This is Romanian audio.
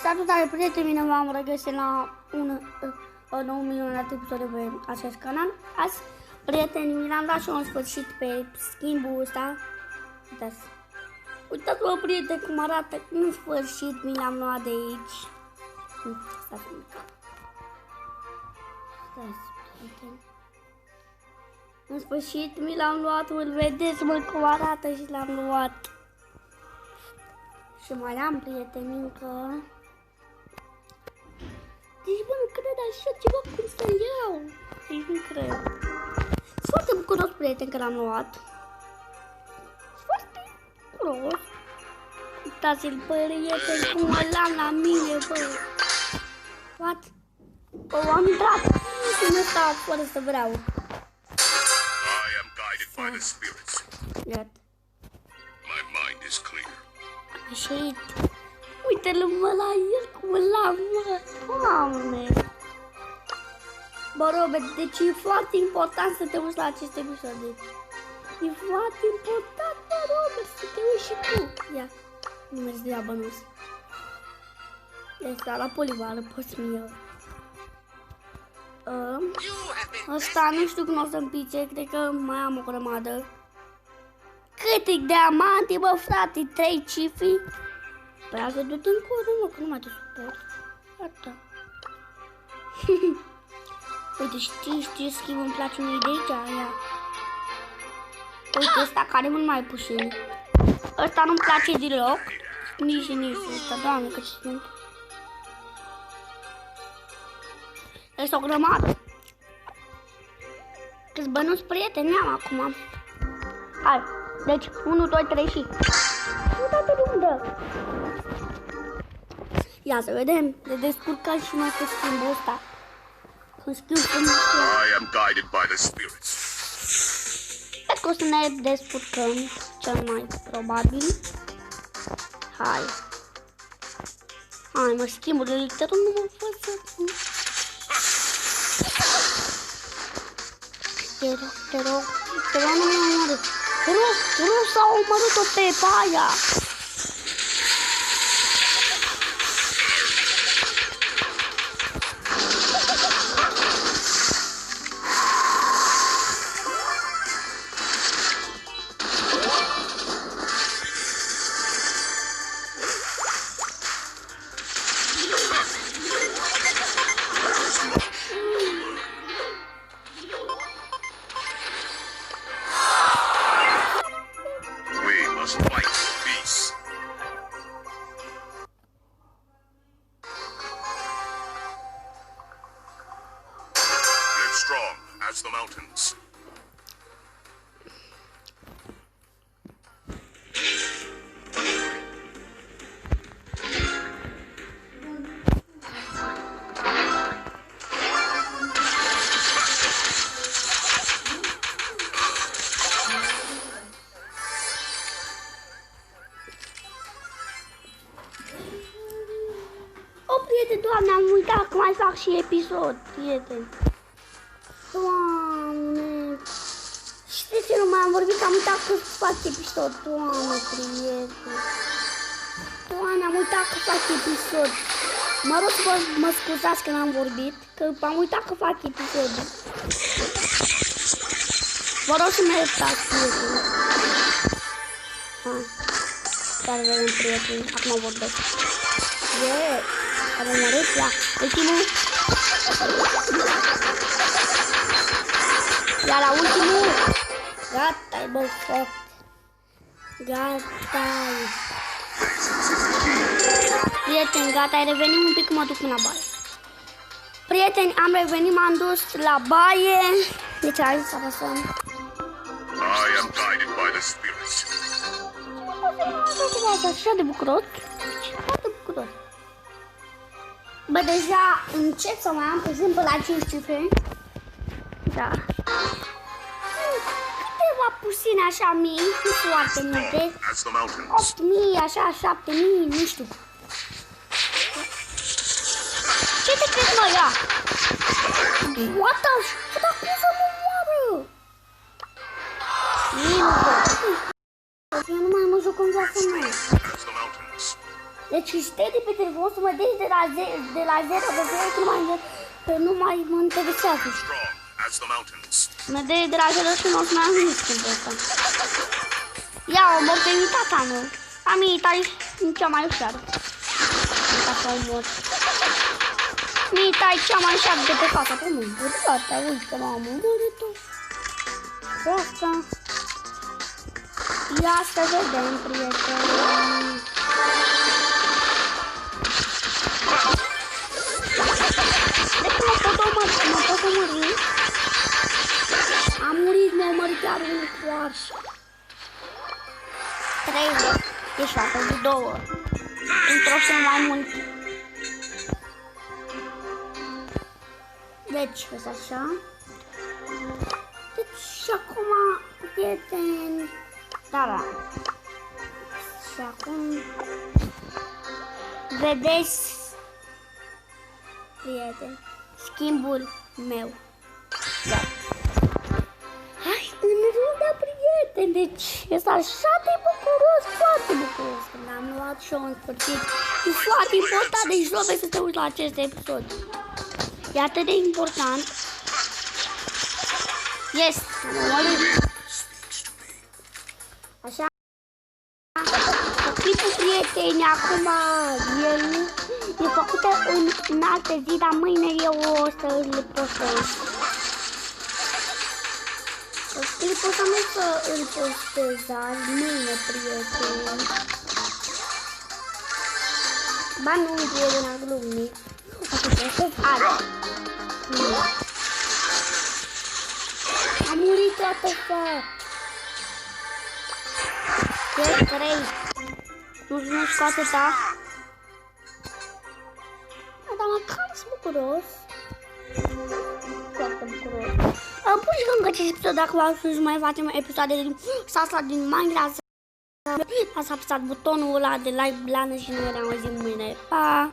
Salutare prieteni, mine v-am regăsit la un nou minunat episod de pe acest canal. Azi, prieteni, mi l-am dat și în sfârșit pe schimbul ăsta. Uitați. Uitați-vă, prieteni, cum arată în sfârșit, mi l-am luat de aici. Stați un pic. Stați, prieteni. În sfârșit mi l-am luat, îl vedeți, mă, cum arată și l-am luat. Și mai am, prieteni, încă... Deci, bă, nu cred așa ceva cum să-l iau. Deci, nu cred. Sunt foarte bucuros, prieteni, că l-am luat. Sunt foarte bucuros. Uitați-l, prieteni, cum mă l-am la mine, bă. What? Oh, am intrat. Și nu stau fără să vreau. I am guided by the spirits. Iată. My mind is clear. Așa e. Uite-l, mă, la el cum l-am, mă. Doamne. Bă, Robert, deci e foarte important să te uiți la aceste episoade. E foarte important, bă, Robert, să te uiți și tu. Ia, nu mergi de la bănuț. Este la polivală, poți-mi iau. Ăsta nu știu cum o să-mi pice, cred că mai am o grămadă. Cât e diamante, bă, frate, 3 cifri? Păi așa du-te în cură, mă, că nu mai te suport. Gata. Uite, știi, schimb, îmi place mie de aici, ia. Uite, ăsta care mult mai puțin. Ăsta nu-mi place deloc. Nici ăsta, doamne, că sunt. Este o grămadă. Câți bănuți prieteni am acum. Hai, deci, 1, 2, 3 și... Uite de unde? Ia să vedem, ne descurcăm și noi cu schimbul ăsta. Cu schimbul I am guided by the spirits. cred că o să ne descurcăm cel mai probabil. Hai. Hai, mă, schimbul de literă nu mă fac să... Te rog, nu mă omorâ. Te rog, s-a omorât-o pe aia. Strong as the mountains. O, prieteni, doamne, am uitat că mai fac și episod, prieteni. Doamne, știți ce nu mai am vorbit, că am uitat că fac episod, doamne, prieteni. Doamne, am uitat că fac episod. Mă rog să mă scuzați că n-am vorbit, că am uitat că fac episod. Vă rog să mă iertați, prieteni. Chiar vedem, prieteni, acum vorbesc. Am omorât, ia, ultimul. Iar la ultimul. Gata-i, bă, făt. Gata-i. Prieteni, gata, ai revenit un pic, mă duc la baie. Prieteni, am revenit, m-am dus la baie. Deci hai să apăsăm. I am guided by the spirits. Așa de bucuros. Foarte bucuros. Bă, deja încep să mai am, pe exemplu, la 5 cifre. Da. Câteva puține așa mii, nu foarte multe. 8.000, așa, 7.000, nu știu. Ce te crezi, mă, ia? What the fuck? Dar cum să mă moară? Eu nu mai mă joc în viața mea. Deci știi de pe telefon să mă dai de la 0 de 0 că nu mai mă interesează. Strong as the mountains. Mă dai de la 0 și nu o să mai am nici când ăsta. Ia, o mor pe tata meu. Am imitat cea mai ușoară. Asta o mor. Imita e cea mai ușoară de pe fața pământului. Uite, uite, m-am murit-o. Asta. Ia să vedem, prieteni. Deci mă pot omori. Am murit, m-a omărit chiar unul cu arș. 3 ori. E 7 de 2 ori. Într-o să mai mult. Deci, vezi așa. Deci, și acum, prieteni. Da. Și acum, vedeți, prieteni, schimbul meu. Da. Hai, în rândă, prieteni, deci, este așa de bucuros, foarte bucuros. Când am luat și-o în sfârșit. E foarte important, deci nu trebuie să te uiți la acest episod. E atât de important. Yes, așa. Clipul, prieteni, acum e făcută în alte zi, dar mâine eu o să îl postez. Clipul ăsta nu să îl postez azi, mâine, prieteni. Ba nu, prieteni, am glumit. O să postez azi. Am murit toată fac. E 3. Nu scoate ta. Dar mă cam sunt bucuros. Foarte bucuros. Pune încă 5 episod dacă v-au să mai facem episoade din Sasa din Minecraft. Ați apăsat butonul ăla de like, blană și ne vedem azi mâine. Pa!